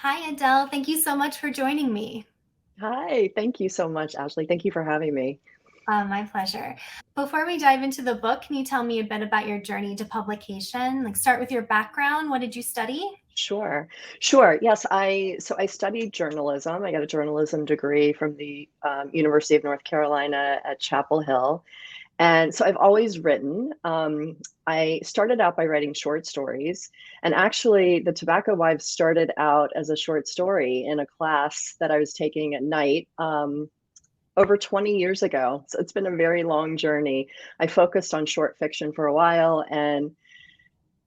Hi, Adele. Thank you so much for joining me. Hi, thank you so much, Ashley. Thank you for having me. My pleasure. Before we dive into the book, can you tell me a bit about your journey to publication? Like, start with your background. What did you study? Sure, sure. Yes, I studied journalism. I got a journalism degree from the University of North Carolina at Chapel Hill, and so I've always written. I started out by writing short stories, and actually, The Tobacco Wives started out as a short story in a class that I was taking at night. Over 20 years ago. So it's been a very long journey. I focused on short fiction for a while and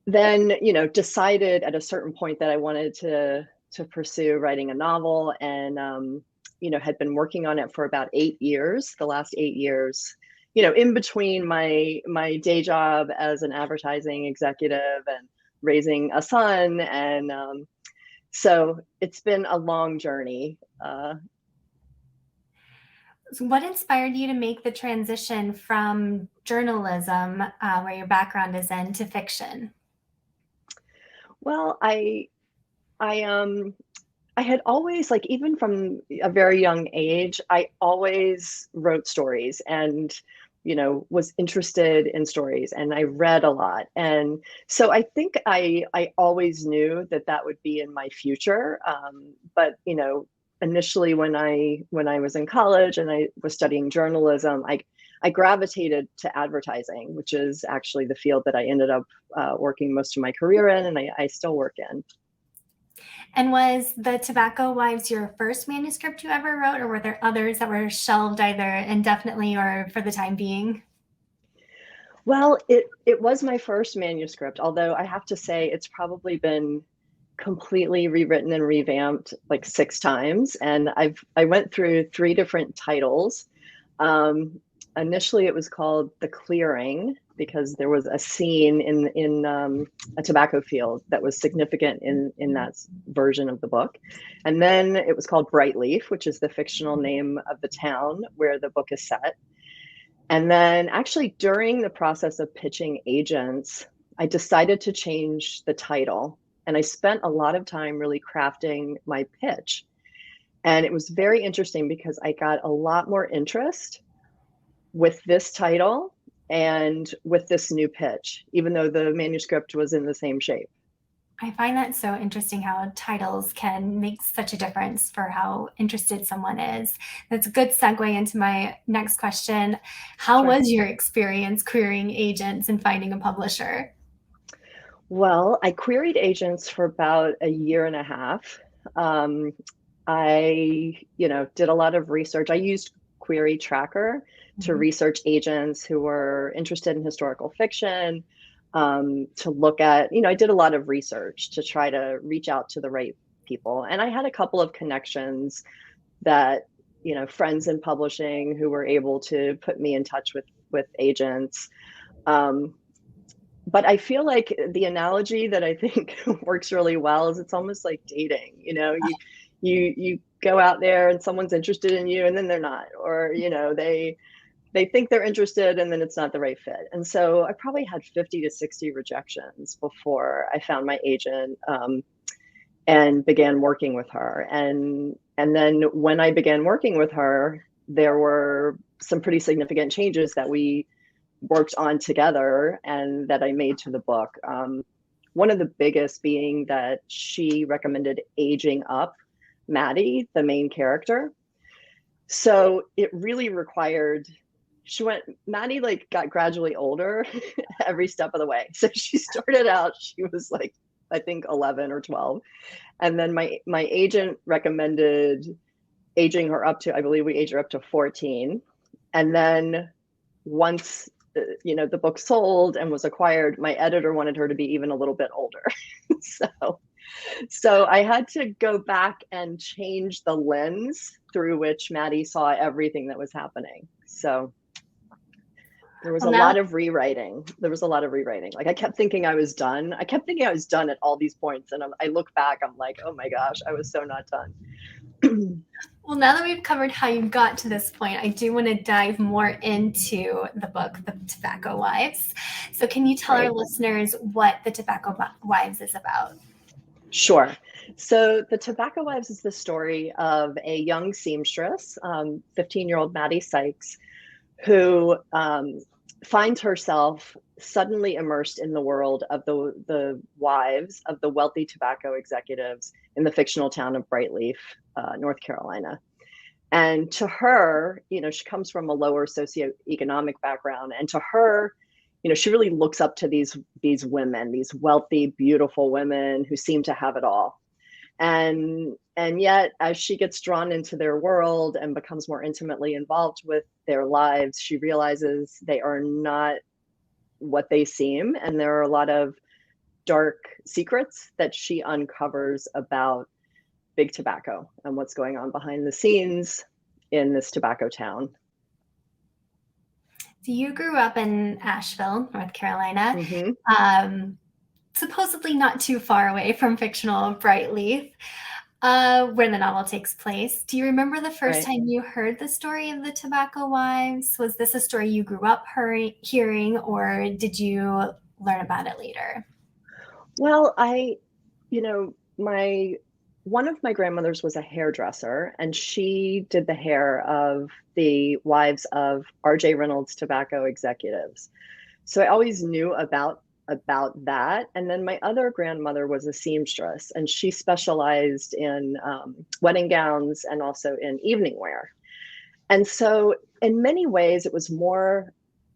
then, decided at a certain point that I wanted to pursue writing a novel and had been working on it for about 8 years, the last 8 years, in between my day job as an advertising executive and raising a son. And so it's been a long journey. So what inspired you to make the transition from journalism, where your background is in, to fiction? Well, I I had always, like, even from a very young age, I always wrote stories and, was interested in stories and I read a lot. And so I think I always knew that that would be in my future. But, initially when I was in college and I was studying journalism, I gravitated to advertising, which is actually the field that I ended up working most of my career in, and I still work in. And was The Tobacco Wives your first manuscript you ever wrote, or were there others that were shelved either indefinitely or for the time being? Well, it was my first manuscript, although I have to say it's probably been completely rewritten and revamped like 6 times, and I went through 3 different titles. Um, Initially, it was called The Clearing because there was a scene in a tobacco field that was significant in that version of the book. And then it was called Brightleaf, which is the fictional name of the town where the book is set. And then actually during the process of pitching agents, I decided to change the title. And I spent a lot of time really crafting my pitch. And it was very interesting because I got a lot more interest with this title and with this new pitch, even though the manuscript was in the same shape. I find that so interesting how titles can make such a difference for how interested someone is. That's a good segue into my next question. How Sure. was your experience querying agents and finding a publisher? Well, I queried agents for about a year and a half. Um, I, did a lot of research. I used Query Tracker to Mhm. research agents who were interested in historical fiction, to look at, I did a lot of research to try to reach out to the right people. And I had a couple of connections that, friends in publishing who were able to put me in touch with agents. Um, but I feel like the analogy that I think works really well is it's almost like dating. You go out there and someone's interested in you and then they're not, or they think they're interested and then it's not the right fit. And so I probably had 50 to 60 rejections before I found my agent, and began working with her. And then when I began working with her, there were some pretty significant changes that we worked on together and that I made to the book. One of the biggest being that she recommended aging up Maddie, the main character. So it really required, Maddie like got gradually older every step of the way. So she started out, she was like, I think 11 or 12. And then my agent recommended aging her up to, I believe we aged her up to 14. And then once the book sold and was acquired, my editor wanted her to be even a little bit older. so so I had to go back and change the lens through which Maddie saw everything that was happening. So there was Well, a now, lot of rewriting. There was a lot of rewriting. Like I kept thinking I was done. I kept thinking I was done at all these points. And I look back, I'm like, oh my gosh, I was so not done. well, now that we've covered how you got to this point, I do want to dive more into the book, The Tobacco Wives. So, can you tell our Right. listeners what The Tobacco Wives is about? Sure. So The Tobacco Wives is the story of a young seamstress, 15-year-old Maddie Sykes, who finds herself suddenly immersed in the world of the wives of the wealthy tobacco executives in the fictional town of Brightleaf, North Carolina. And to her, she comes from a lower socioeconomic background, and to her, she really looks up to these women, these wealthy, beautiful women who seem to have it all. And yet, as she gets drawn into their world and becomes more intimately involved with their lives, she realizes they are not what they seem, and there are a lot of dark secrets that she uncovers about big tobacco and what's going on behind the scenes in this tobacco town. So you grew up in Asheville, North Carolina, Hmm. um, supposedly not too far away from fictional Brightleaf, where the novel takes place. Do you remember the first Right. time you heard the story of the Tobacco Wives? Was this a story you grew up hearing, or did you learn about it later? Well, you know, my one of my grandmothers was a hairdresser, and she did the hair of the wives of R.J. Reynolds tobacco executives. So I always knew about that. And then my other grandmother was a seamstress, and she specialized in wedding gowns and also in evening wear. And so, in many ways, it was more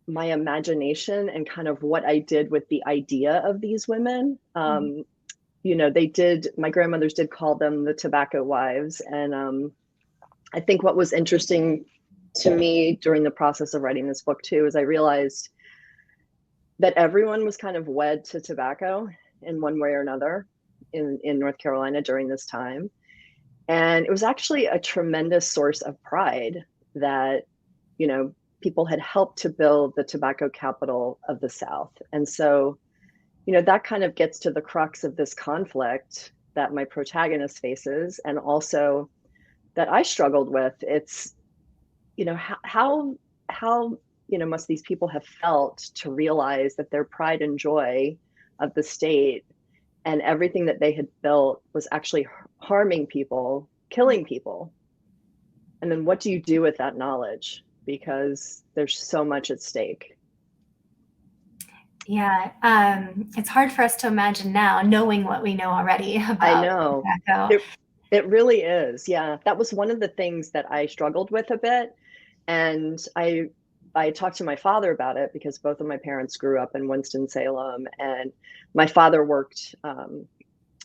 my imagination and kind of what I did with the idea of these women. Mhm. My grandmothers did call them the tobacco wives. And I think what was interesting to me during the process of writing this book, too, is I realized that everyone was kind of wed to tobacco in one way or another in North Carolina during this time. And it was actually a tremendous source of pride that, you know, people had helped to build the tobacco capital of the South. And so, that kind of gets to the crux of this conflict that my protagonist faces, and also that I struggled with. It's, how must these people have felt to realize that their pride and joy of the state and everything that they had built was actually harming people, killing people. And then what do you do with that knowledge? Because there's so much at stake. Yeah, it's hard for us to imagine now, knowing what we know already I about know. tobacco. It really is. Yeah. That was one of the things that I struggled with a bit. And I talked to my father about it because both of my parents grew up in Winston-Salem, and my father worked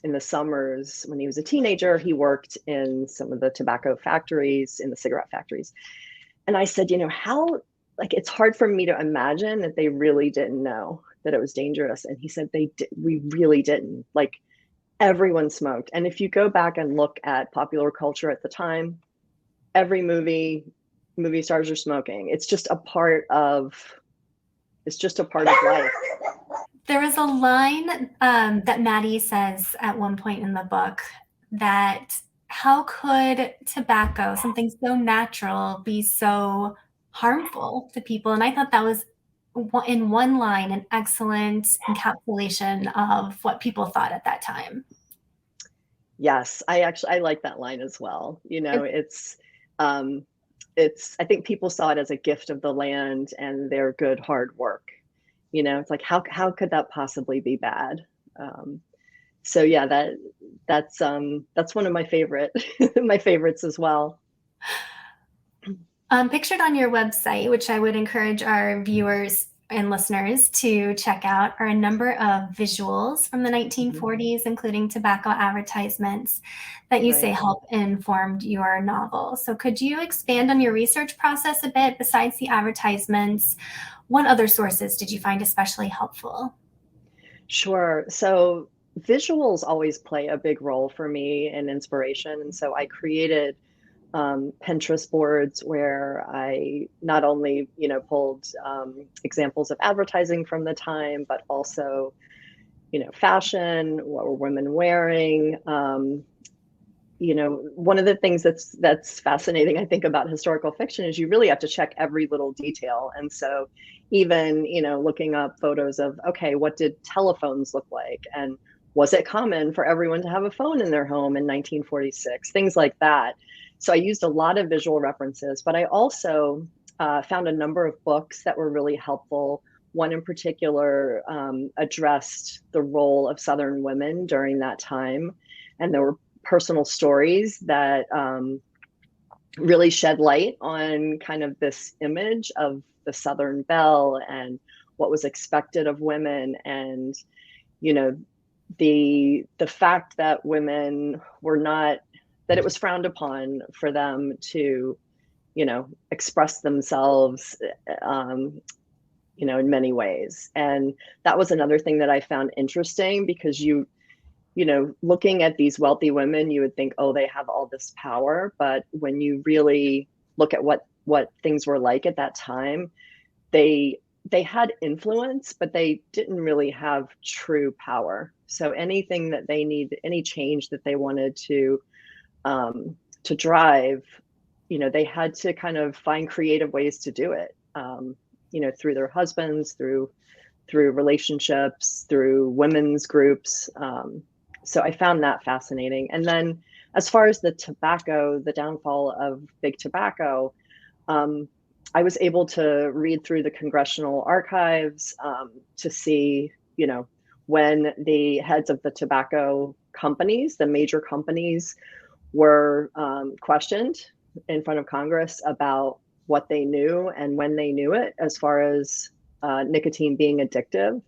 in the summers when he was a teenager. He worked in some of the tobacco factories, in the cigarette factories. And I said, how, like, it's hard for me to imagine that they really didn't know that it was dangerous. And he said, we really didn't. Like, everyone smoked. And if you go back and look at popular culture at the time, every movie stars are smoking. It's just a part of life. There was a line that Maddie says at one point in the book that how could tobacco, something so natural, be so harmful to people? And I thought that was in one line an excellent encapsulation of what people thought at that time. Yes, I like that line as well. It, Um, I think people saw it as a gift of the land and their good hard work. It's like, how could that possibly be bad? Um, so yeah, that's one of my my favorites as well. Pictured on your website, which I would encourage our viewers and listeners to check out, are a number of visuals from the Mhm. 1940s, including tobacco advertisements that you say Right. help informed your novel. So, could you expand on your research process a bit? Besides the advertisements, what other sources did you find especially helpful? Sure. So visuals always play a big role for me in inspiration. And so I created Pinterest boards where I not only, pulled examples of advertising from the time, but also, fashion, what were women wearing. One of the things that's fascinating, I think, about historical fiction is you really have to check every little detail. And so even, looking up photos of, okay, what did telephones look like? And was it common for everyone to have a phone in their home in 1946? Things like that. So I used a lot of visual references, but I also found a number of books that were really helpful. One in particular addressed the role of Southern women during that time, and there were personal stories that really shed light on kind of this image of the Southern belle and what was expected of women, and you know, the fact that women were not, that it was frowned upon for them to, express themselves, in many ways. And that was another thing that I found interesting, because looking at these wealthy women, you would think, oh, they have all this power. But when you really look at what things were like at that time, they had influence, but they didn't really have true power. So anything that they need, any change that they wanted to drive, they had to kind of find creative ways to do it. Through their husbands, through relationships, through women's groups. So I found that fascinating. And then as far as the tobacco, the downfall of big tobacco, I was able to read through the congressional archives to see, when the heads of the tobacco companies, the major companies, were questioned in front of Congress about what they knew and when they knew it, as far as nicotine being addictive.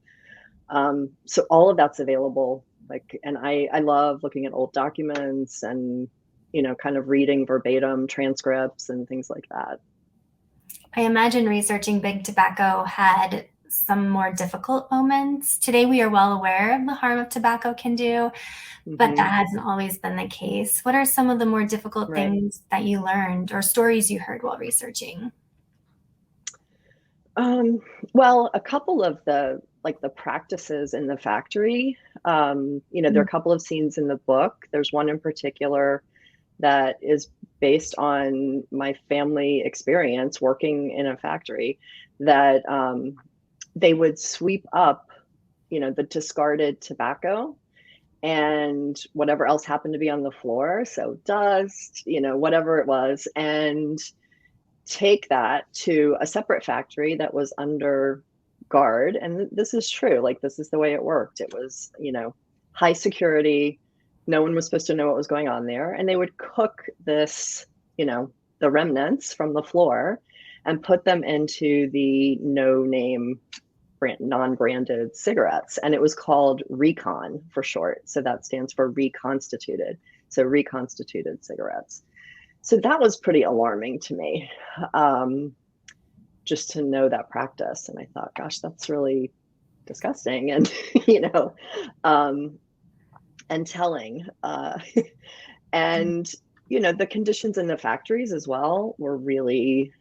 So all of that's available. And I love looking at old documents and, kind of reading verbatim transcripts and things like that. I imagine researching big tobacco had some more difficult moments. Today, we are well aware of the harm of tobacco can do, but that hasn't always been the case. What are some of the more difficult Right. things that you learned or stories you heard while researching? Well, a couple of the practices in the factory, there are a couple of scenes in the book. There's one in particular that is based on my family experience working in a factory, that they would sweep up, the discarded tobacco and whatever else happened to be on the floor. So dust, whatever it was, and take that to a separate factory that was under guard. And this is true. This is the way it worked. It was, high security. No one was supposed to know what was going on there. And they would cook this, the remnants from the floor, and put them into the no name non-branded cigarettes. And it was called Recon for short. So that stands for reconstituted. So reconstituted cigarettes. So that was pretty alarming to me, just to know that practice. And I thought, gosh, that's really disgusting, and and telling. And the conditions in the factories as well were really,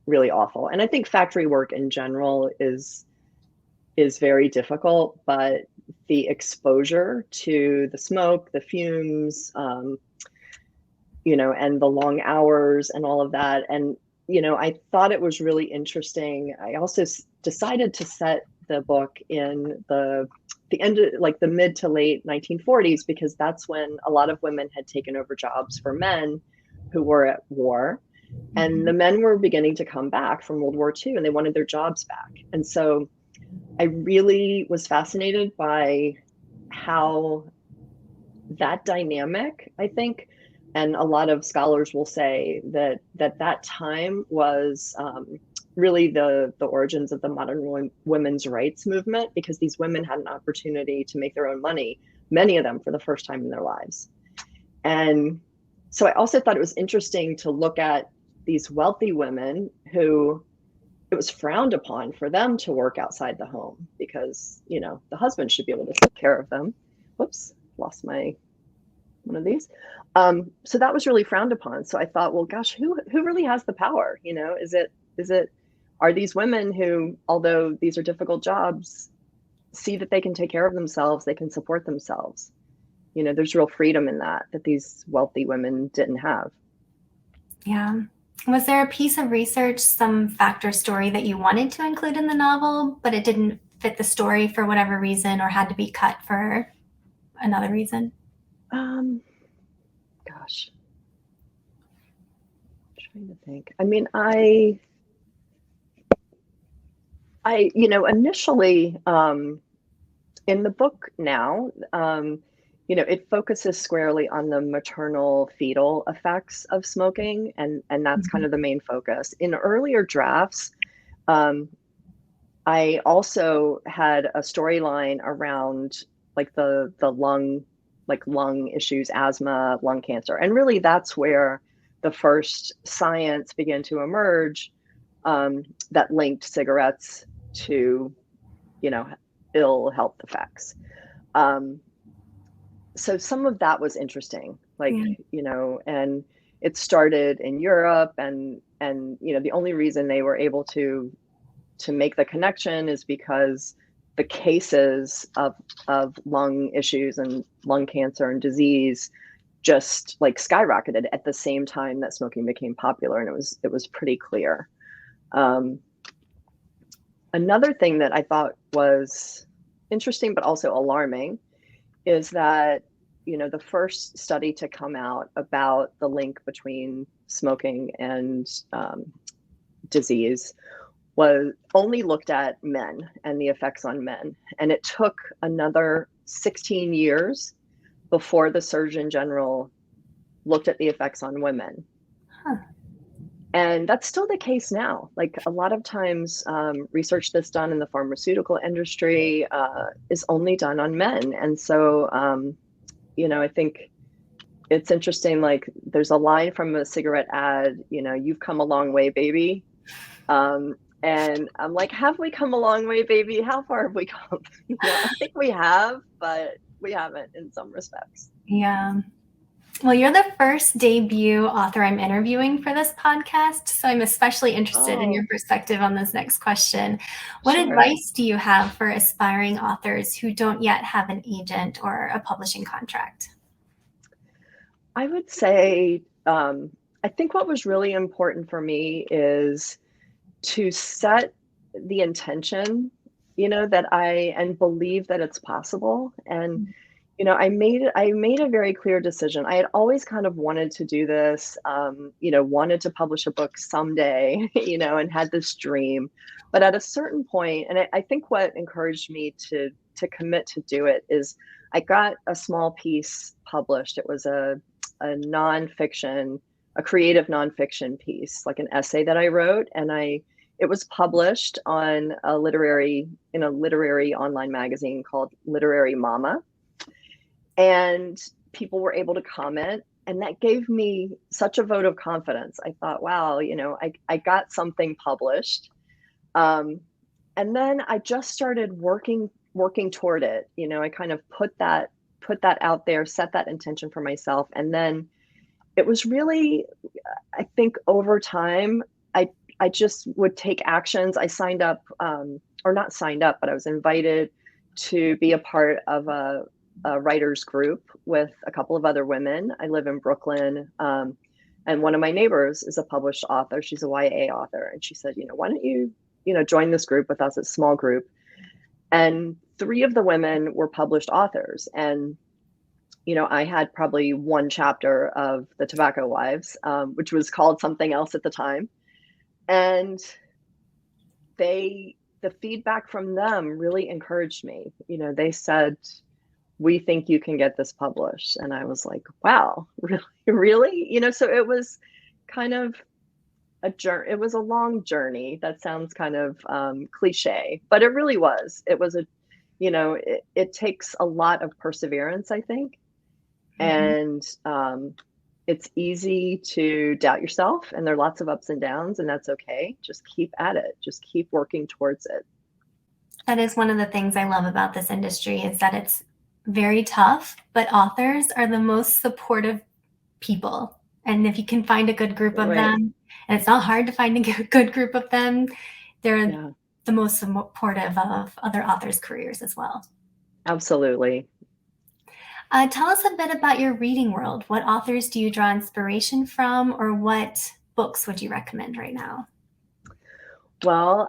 really awful. And I think factory work in general is very difficult, but the exposure to the smoke, the fumes, and the long hours and all of that. And, I thought it was really interesting. I also decided to set the book in the end of the mid to late 1940s, because that's when a lot of women had taken over jobs for men who were at war. And the men were beginning to come back from World War II, and they wanted their jobs back. And so I really was fascinated by how that dynamic, I think, and a lot of scholars will say that time was really the origins of the modern women's rights movement, because these women had an opportunity to make their own money, many of them for the first time in their lives. And so I also thought it was interesting to look at these wealthy women who it was frowned upon for them to work outside the home, because, the husband should be able to take care of them. Whoops, lost one of these. So that was really frowned upon. So I thought, well, gosh, who really has the power? Are these women who, although these are difficult jobs, see that they can take care of themselves, they can support themselves? There's real freedom in that these wealthy women didn't have. Yeah. Was there a piece of research, some fact or story that you wanted to include in the novel, but it didn't fit the story for whatever reason, or had to be cut for another reason? Um, gosh, trying to think. I mean, initially, in the book now, it focuses squarely on the maternal fetal effects of smoking, and that's kind Mhm. of the main focus. In earlier drafts, um, I also had a storyline around like the lung issues, asthma, lung cancer, and really that's where the first science began to emerge, that linked cigarettes to, you know, ill health effects. Um, so some of that was interesting, like, Yeah. and it started in Europe, and the only reason they were able to make the connection is because the cases of lung issues and lung cancer and disease just like skyrocketed at the same time that smoking became popular, and it was pretty clear. Um, Another thing that I thought was interesting but also alarming is that the first study to come out about the link between smoking and disease was only looked at men and the effects on men. And it took another 16 years before the Surgeon General looked at the effects on women. Huh. And that's still the case now. Like a lot of times, research that's done in the pharmaceutical industry is only done on men. And so, I think it's interesting. Like there's a line from a cigarette ad, you've come a long way, baby. Um, and I'm like, have we come a long way, baby? How far have we come? I think we have, but we haven't in some respects. Yeah. Well, you're the first debut author I'm interviewing for this podcast, so I'm especially interested in your Oh, perspective on this next question. What sure. advice do you have for aspiring authors who don't yet have an agent or a publishing contract? I would say, I think what was really important for me is to set the intention, that and believe that it's possible. And I made a very clear decision. I had always kind of wanted to do this, wanted to publish a book someday, and had this dream. But at a certain point, and I think what encouraged me to commit to do it is I got a small piece published. It was a nonfiction, a creative nonfiction piece, like an essay that I wrote, and it was published in a literary online magazine called Literary Mama, and people were able to comment, and that gave me such a vote of confidence. I thought, wow, I got something published. um, and then I just started working toward it. I kind of put that out there, set that intention for myself, and then it was really, I think, over time, I just would take actions. I signed up, or not signed up, but I was invited to be a part of a writers group with a couple of other women. I live in Brooklyn, and one of my neighbors is a published author. She's a YA author, and she said, why don't you, join this group with us? It's a small group, and three of the women were published authors, and I had probably one chapter of The Tobacco Wives, which was called something else at the time. And the feedback from them really encouraged me. They said, we think you can get this published. And I was like, wow, really? Really? So it was kind of a journey. It was a long journey. That sounds kind of cliche, but it really was. It was it takes a lot of perseverance, I think. Mhm. And it's easy to doubt yourself, and there are lots of ups and downs, and that's okay. Just keep at it. Just keep working towards it. That is one of the things I love about this industry is that it's very tough, but authors are the most supportive people. And if you can find a good group of Right. them, and it's not hard to find a good group of them, they're Yeah, the most supportive of other authors' careers as well. absolutely. Tell us a bit about your reading world. What authors do you draw inspiration from, or what books would you recommend right now? Well,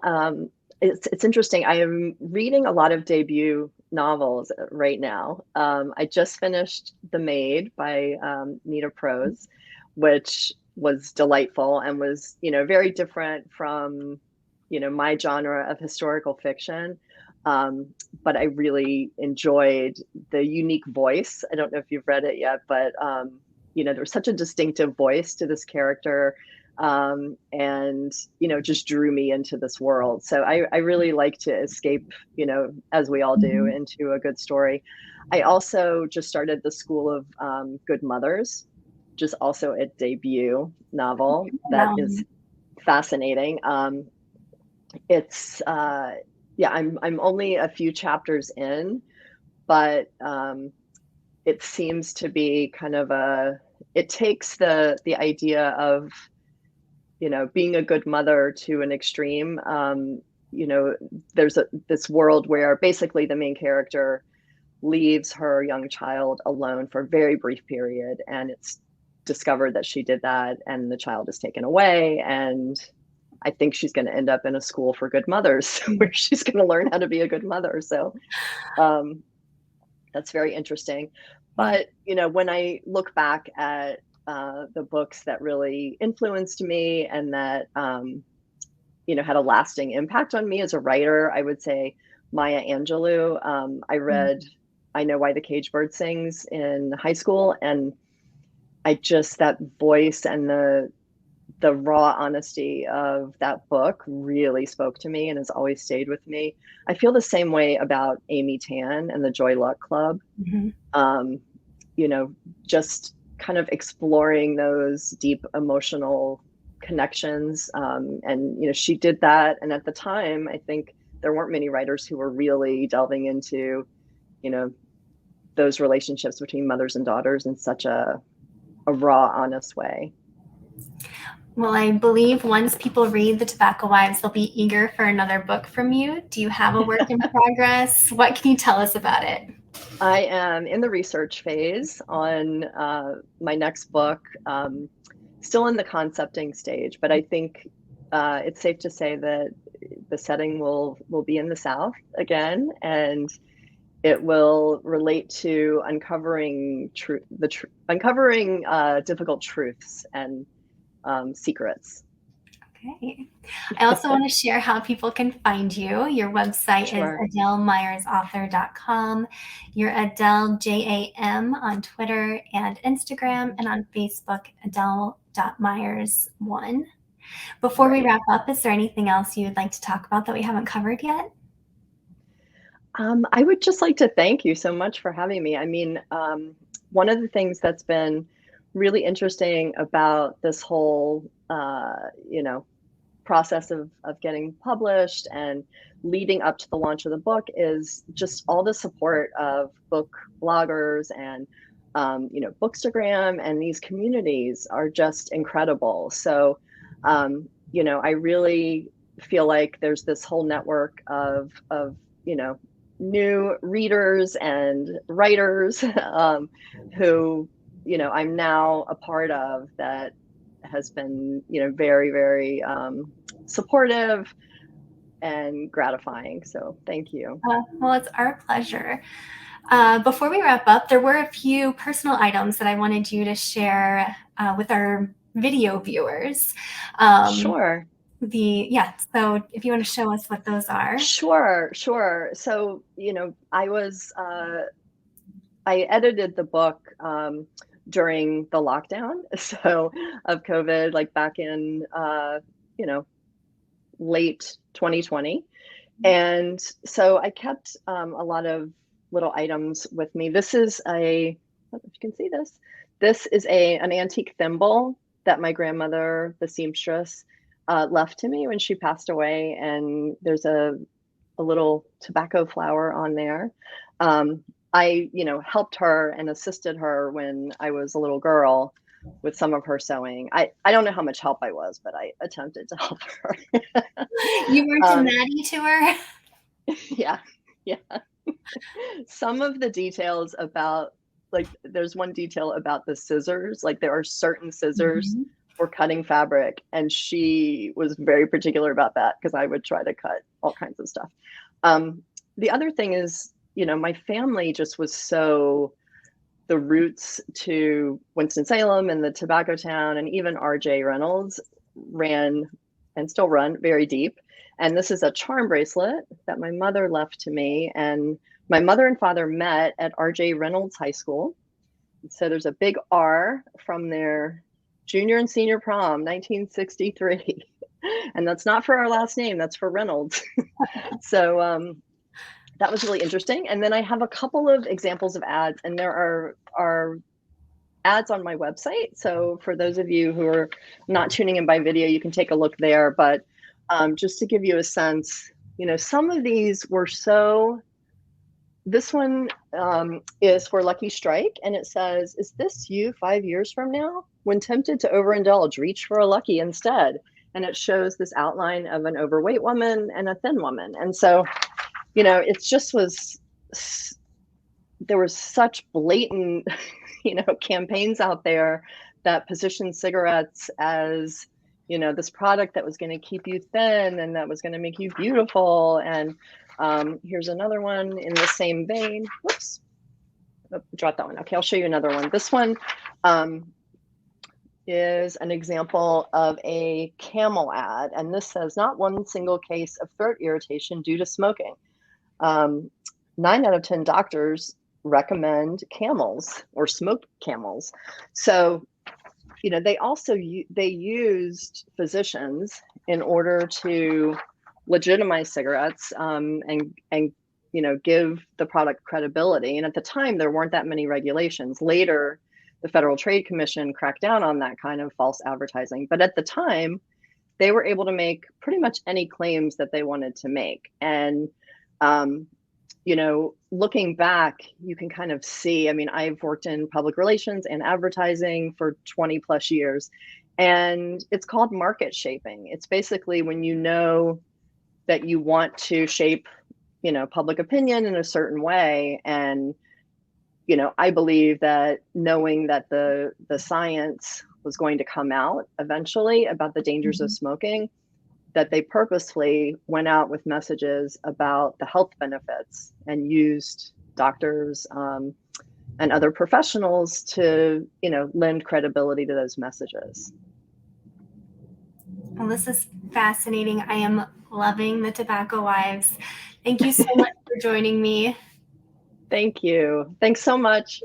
it's interesting. I am reading a lot of debut novels right now. I just finished The Maid by Nita Prose, which was delightful and was, very different from, my genre of historical fiction. Um, but I really enjoyed the unique voice. I don't know if you've read it yet, but there was such a distinctive voice to this character, and just drew me into this world. So I really like to escape, as we all do, Mhm. into a good story. I also just started the School of Good Mothers, which is also a debut novel that is fascinating. It's yeah, I'm only a few chapters in, but it seems to be kind of it takes the idea of, being a good mother to an extreme. You know, there's this world where basically the main character leaves her young child alone for a very brief period, and it's discovered that she did that, and the child is taken away. And I think she's going to end up in a school for good mothers where she's going to learn how to be a good mother. So um, that's very interesting. Yeah. But, when I look back at the books that really influenced me and that, had a lasting impact on me as a writer, I would say Maya Angelou. I Mm. read I Know Why the Caged Bird Sings in high school, and I just, that voice and the raw honesty of that book really spoke to me and has always stayed with me. I feel the same way about Amy Tan and the Joy Luck Club. Mhm. Um, you know, just kind of exploring those deep emotional connections. And, she did that. And at the time, I think there weren't many writers who were really delving into, you know, those relationships between mothers and daughters in such a raw, honest way. Well, I believe once people read The Tobacco Wives, they'll be eager for another book from you. Do you have a work in progress? What can you tell us about it? I am in the research phase on my next book, still in the concepting stage, but I think it's safe to say that the setting will be in the South again, and it will relate to uncovering difficult truths and secrets. Okay. I also want to share how people can find you. Your website is Sure. adelemyersauthor.com. You're Adele JAM on Twitter and Instagram, and on Facebook, Adele.myers1. Before we Right. wrap up, is there anything else you'd like to talk about that we haven't covered yet? I would just like to thank you so much for having me. I mean, one of the things that's been really interesting about this whole, process of getting published and leading up to the launch of the book is just all the support of book bloggers and, Bookstagram, and these communities are just incredible. So, I really feel like there's this whole network of you know new readers and writers, who, I'm now a part of, that has been, very, very supportive and gratifying. So thank you. Well, it's our pleasure. Before we wrap up, there were a few personal items that I wanted you to share with our video viewers. Um, Sure. so if you want to show us what those are. Sure, sure. So, I edited the book during the lockdown, so, of COVID, like back in you know, late 2020. And so I kept a lot of little items with me. This is I don't know if you can see this. This is an antique thimble that my grandmother, the seamstress, left to me when she passed away, and there's a little tobacco flower on there. Um, I, helped her and assisted her when I was a little girl with some of her sewing. I don't know how much help I was, but I attempted to help her. You weren't a um, Maddie to her? yeah, yeah. Some of the details about, like, there's one detail about the scissors. Like, there are certain scissors Mhm. for cutting fabric, and she was very particular about that because I would try to cut all kinds of stuff. Um, the other thing is, my family just was so the roots to Winston-Salem and the Tobacco Town, and even R.J. Reynolds ran and still run very deep. And this is a charm bracelet that my mother left to me. And my mother and father met at R.J. Reynolds High School. So there's a big R from their junior and senior prom, 1963. And that's not for our last name, that's for Reynolds. So that was really interesting. And then I have a couple of examples of ads, and there are ads on my website. So for those of you who are not tuning in by video, you can take a look there. But just to give you a sense, some of these were so. This one is for Lucky Strike, and it says, "Is this you 5 years from now? When tempted to overindulge, reach for a Lucky instead." And it shows this outline of an overweight woman and a thin woman. And so, it just was, there was such blatant, campaigns out there that positioned cigarettes as, this product that was going to keep you thin and that was going to make you beautiful. And here's another one in the same vein. Whoops, dropped that one. Okay, I'll show you another one. This one is an example of a Camel ad, and this says, "Not one single case of throat irritation due to smoking. 9 out of 10 doctors recommend Camels or smoked Camels." So, they also they used physicians in order to legitimize cigarettes and give the product credibility. And at the time, there weren't that many regulations. Later, the Federal Trade Commission cracked down on that kind of false advertising. But at the time, they were able to make pretty much any claims that they wanted to make. And looking back, you can kind of see, I've worked in public relations and advertising for 20 plus years, and it's called market shaping. It's basically when you know that you want to shape, public opinion in a certain way. And, I believe that knowing that the science was going to come out eventually about the dangers of smoking, that they purposefully went out with messages about the health benefits and used doctors and other professionals to, lend credibility to those messages. Well, this is fascinating. I am loving the Tobacco Wives. Thank you so much for joining me. Thank you. Thanks so much.